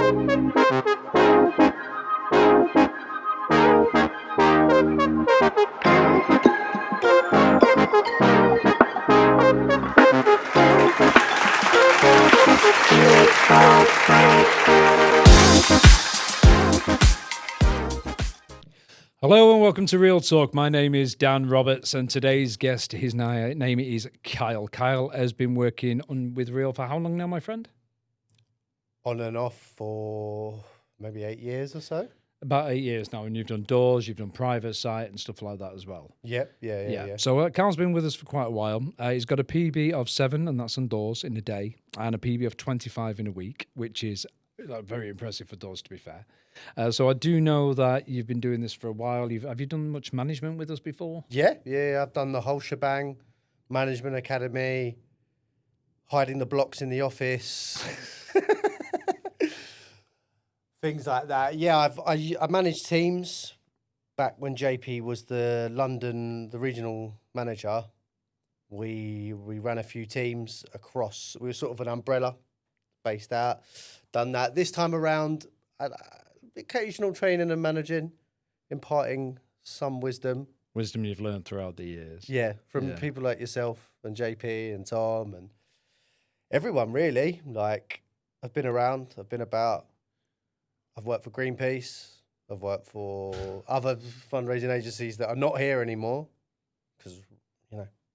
Hello and welcome to Real Talk. My name is Dan Roberts and today's guest, his name is Kyle. Kyle has been working with Real for how long now, my friend? On and off for maybe 8 years or so. About 8 years now, and you've done doors, you've done private site and stuff like that as well. Yep, yeah. So Kyle's been with us for quite a while. He's got a PB of 7, and that's on doors in a day, and a PB of 25 in a week, which is very impressive for doors, to be fair. So I do know that you've been doing this for a while. Have you done much management with us before? Yeah. I've done the whole shebang, management academy, hiding the blocks in the office, things like that. Yeah, I managed teams back when JP was the regional manager. We ran a few teams across. We were sort of an umbrella based out. Done that. This time around, occasional training and managing, imparting some wisdom. Wisdom you've learned throughout the years. Yeah, from people like yourself and JP and Tom and everyone, really. Like, I've been around, I've been about. I've worked for Greenpeace. I've worked for other fundraising agencies that are not here anymore because,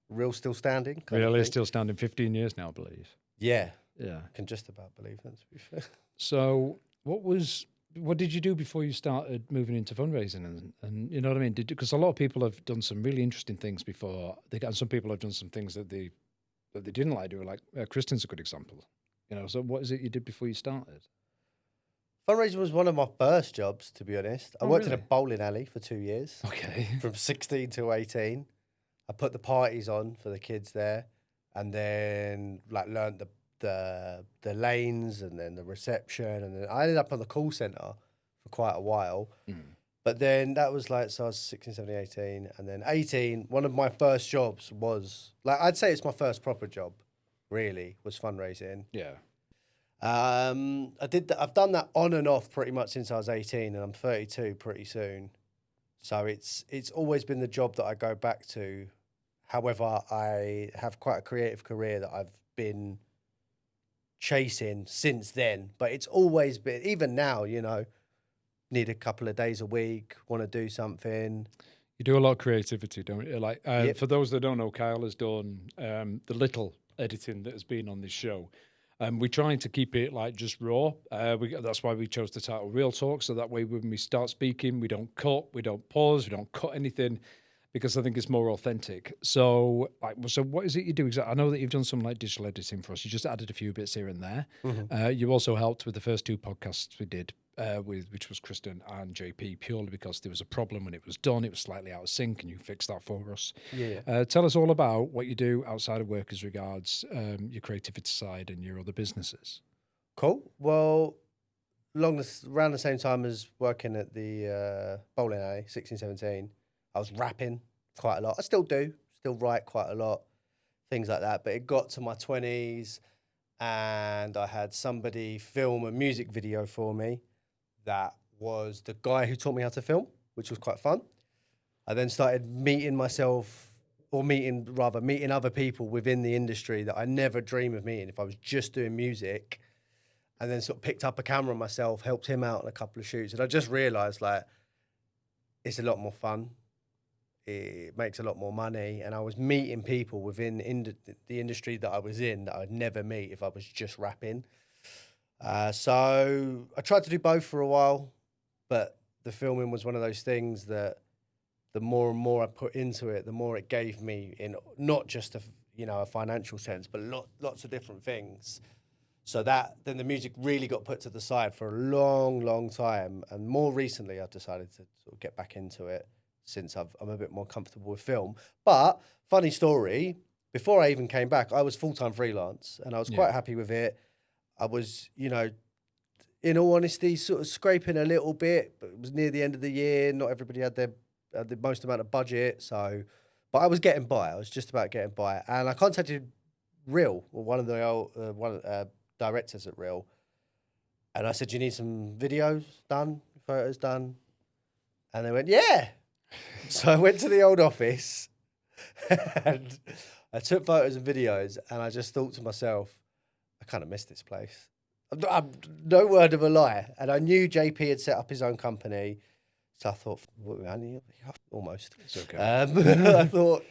Real's still standing. Real is still standing 15 years now, I believe. Yeah. Yeah. I can just about believe that, to be fair. So what did you do before you started moving into fundraising? And you know what I mean? Because a lot of people have done some really interesting things before. And some people have done some things that they didn't like doing. Like Kristen's a good example. So what is it you did before you started? Fundraising was one of my first jobs, to be honest. I worked in a bowling alley for 2 years. Okay. From 16 to 18. I put the parties on for the kids there, and then learned the lanes and then the reception, and then I ended up on the call center for quite a while. But then that was so I was 16, 17, 18, and then 18, one of my first jobs was I'd say it's my first proper job, really, was fundraising. Yeah. I've done that on and off pretty much since I was 18, and I'm 32 pretty soon. So it's always been the job that I go back to. However, I have quite a creative career that I've been chasing since then, but it's always been, even now, need a couple of days a week, want to do something. You do a lot of creativity, don't you? For those that don't know, Kyle has done the little editing that has been on this show. We're trying to keep it just raw. That's why we chose the title Real Talk, so that way when we start speaking, we don't cut, we don't pause, we don't cut anything, because I think it's more authentic. So what is it you do exactly? I know that you've done some digital editing for us. You just added a few bits here and there. Mm-hmm. You also helped with the first 2 podcasts we did, which was Kristen and JP, purely because there was a problem when it was done. It was slightly out of sync, and you fixed that for us. Yeah. Tell us all about what you do outside of work as regards your creativity side and your other businesses. Cool. Well, around the same time as working at the bowling alley, 16, 17, I was rapping quite a lot. I still do, still write quite a lot, things like that. But it got to my 20s and I had somebody film a music video for me that was the guy who taught me how to film, which was quite fun. I then started meeting other people within the industry that I never dreamed of meeting if I was just doing music. And then sort of picked up a camera myself, helped him out on a couple of shoots. And I just realised it's a lot more fun. It makes a lot more money, and I was meeting people within the industry that I was in that I'd never meet if I was just rapping. So I tried to do both for a while, but the filming was one of those things that the more and more I put into it, the more it gave me in not just a financial sense, but lots of different things. So then the music really got put to the side for a long, long time, and more recently I've decided to sort of get back into it, since I'm a bit more comfortable with film. But, funny story, before I even came back, I was full-time freelance, and I was quite happy with it. I was, in all honesty, sort of scraping a little bit, but it was near the end of the year. Not everybody had the most amount of budget, but I was getting by. I was just about getting by. And I contacted Real, or one of the directors at Real, And I said, "Do you need some videos done, photos done?" And they went, "Yeah." So I went to the old office and I took photos and videos, and I just thought to myself, I kind of miss this place. No word of a lie. And I knew JP had set up his own company. So I thought, almost. It's okay. I thought,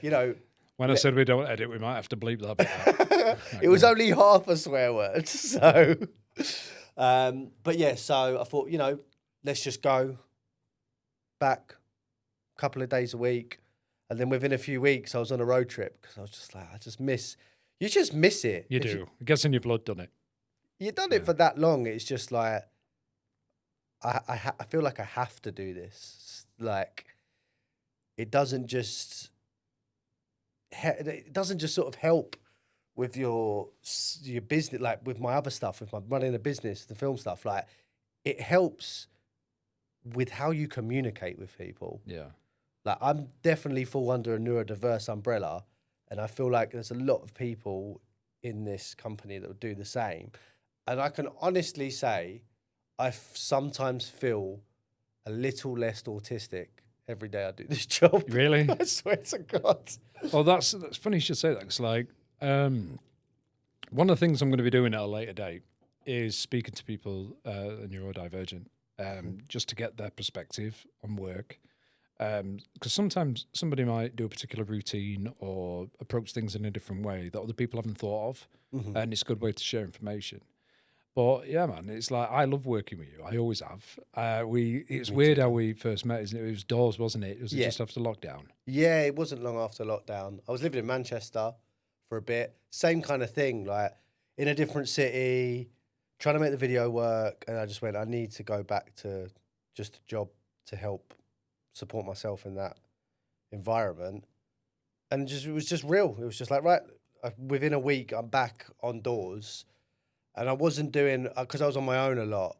When I said we don't edit, we might have to bleep that bit out. it was only half a swear word. So, but yeah, so I thought, let's just go back a couple of days a week. And then within a few weeks, I was on a road trip because I was just like, you just miss it. You do. It gets in your blood, doesn't it? You've done it for that long. It's just like, I feel like I have to do this. Like, it doesn't just sort of help with your business, like with my other stuff, with my running a business, the film stuff. Like, it helps with how you communicate with people. Yeah. Like, I'm definitely fall under a neurodiverse umbrella, and I feel like there's a lot of people in this company that would do the same. And I can honestly say, I sometimes feel a little less autistic every day I do this job. Really? I swear to God. Well, that's funny you should say that. It's like one of the things I'm going to be doing at a later date is speaking to people neurodivergent, just to get their perspective on work. Because sometimes somebody might do a particular routine or approach things in a different way that other people haven't thought of, and it's a good way to share information. But yeah, man, it's like I love working with you. I always have. It's weird how we first met, isn't it? It was doors, wasn't it? It was just after lockdown. Yeah, it wasn't long after lockdown. I was living in Manchester for a bit. Same kind of thing, like in a different city, trying to make the video work, and I just went, I need to go back to just a job to help support myself in that environment. And it was just real. It was just like, right, within a week, I'm back on doors. And I wasn't doing, because I was on my own a lot.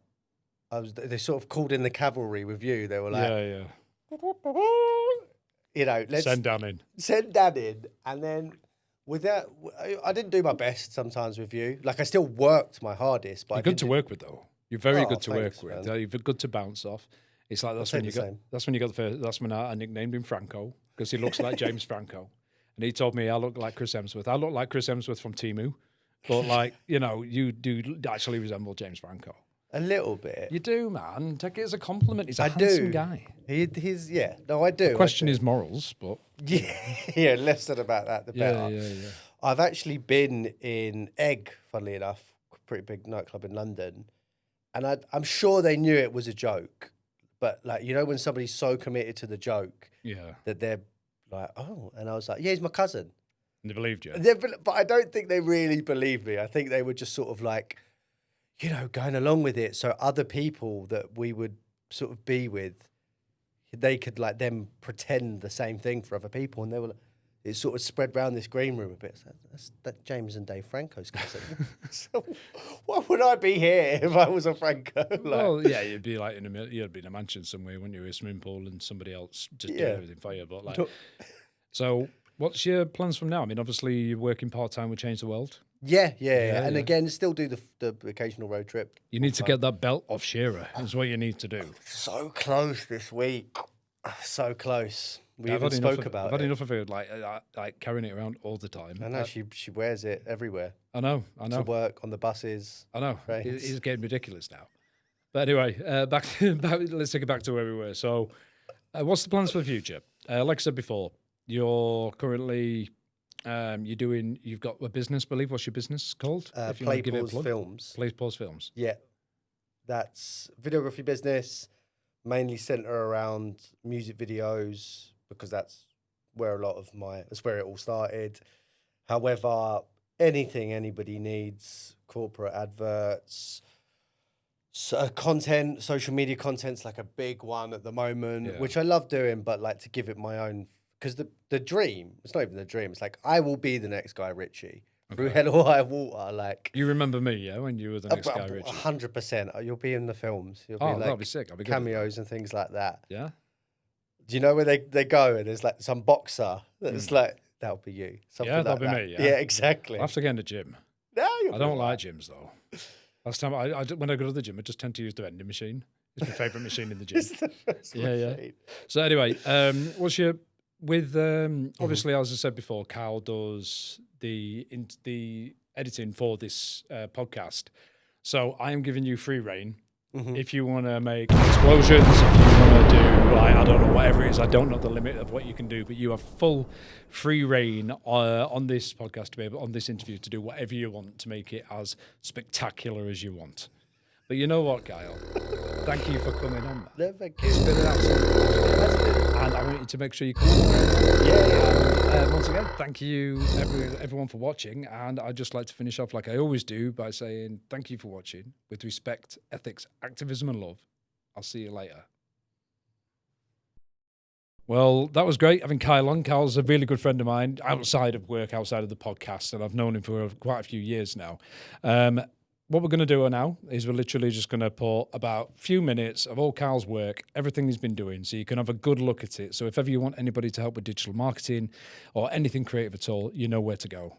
They sort of called in the cavalry with you. They were like, let's send Dan in. Send Dan in. And then with that, I didn't do my best sometimes with you. Like, I still worked my hardest. But You're good to work with, though. You're very good to thanks, work with. Man. You're good to bounce off. It's like that's when you got the first. That's when I nicknamed him Franco, because he looks like James Franco, and he told me I look like Chris Hemsworth. I look like Chris Hemsworth from Temu. But like, you do actually resemble James Franco. A little bit. You do, man. Take it as a compliment. He's a handsome guy. He's no, I do. Question his morals, but yeah, less than about that, the better. Yeah. I've actually been in Egg, funnily enough, a pretty big nightclub in London, and I'm sure they knew it was a joke, but like, when somebody's so committed to the joke, that they're like, oh, and I was like, yeah, he's my cousin. And they believed you. But I don't think they really believed me. I think they were just sort of like, going along with it. So other people that we would sort of be with, they could like them pretend the same thing for other people. And they were, it sort of spread around this green room a bit. So that's James and Dave Franco's cousin. So why would I be here if I was a Franco? Well, yeah, you'd be like you'd be in a mansion somewhere, wouldn't you? A swimming pool and somebody else just doing everything for you. But like, so what's your plans from now? I mean, obviously you're working part-time with Change the World. Yeah. And again, still do the occasional road trip. You need to get that belt off Shearer. That's what you need to do. So close this week. So close. We even spoke about it. I've had enough of it, like carrying it around all the time. I know, she wears it everywhere. I know. To work, on the buses. I know. It's getting ridiculous now. But anyway, back. Let's take it back to where we were. So, what's the plans for the future? Like I said before, you're currently you've got a business, I believe. What's your business called? Play Pause Films. Play Pause Films. Yeah. That's videography business, mainly centre around music videos, because that's where that's where it all started. However, anything anybody needs, corporate adverts, content, social media content's like a big one at the moment, which I love doing, but like to give it my own, because the dream, it's not even the dream, it's like I will be the next Guy Ritchie. Through hell or high water, like you remember me, yeah, when you were the next Guy Ritchie. 100%. You'll be in the films. You'll be that'll be sick. I'll be cameos and things like that. Yeah. Do you know where they go and there's like some boxer that's like, that'll be you. Something that'll like be that. me. Yeah, exactly. I'll have to get in the gym. No, I don't like gyms though. Last time when I go to the gym, I just tend to use the vending machine. It's my favourite machine in the gym. Yeah. So anyway, what's your obviously, as I said before, Kyle does the editing for this podcast. So I am giving you free reign. If you want to make explosions, if you want to do, like, I don't know, whatever it is, I don't know the limit of what you can do, but you have full free reign on this podcast to be able, on this interview, to do whatever you want to make it as spectacular as you want. But you know what, Kyle? Thank you for coming on. No, thank you. It's been an absolute pleasure. And I want you to make sure you come on. Yeah. Once again, thank you everyone for watching. And I'd just like to finish off like I always do by saying thank you for watching. With respect, ethics, activism, and love. I'll see you later. Well, that was great having Kyle on. Kyle's a really good friend of mine outside of work, outside of the podcast, and I've known him for quite a few years now. What we're going to do now is we're literally just going to put about a few minutes of all Kyle's work, everything he's been doing, so you can have a good look at it. So if ever you want anybody to help with digital marketing or anything creative at all, you know where to go.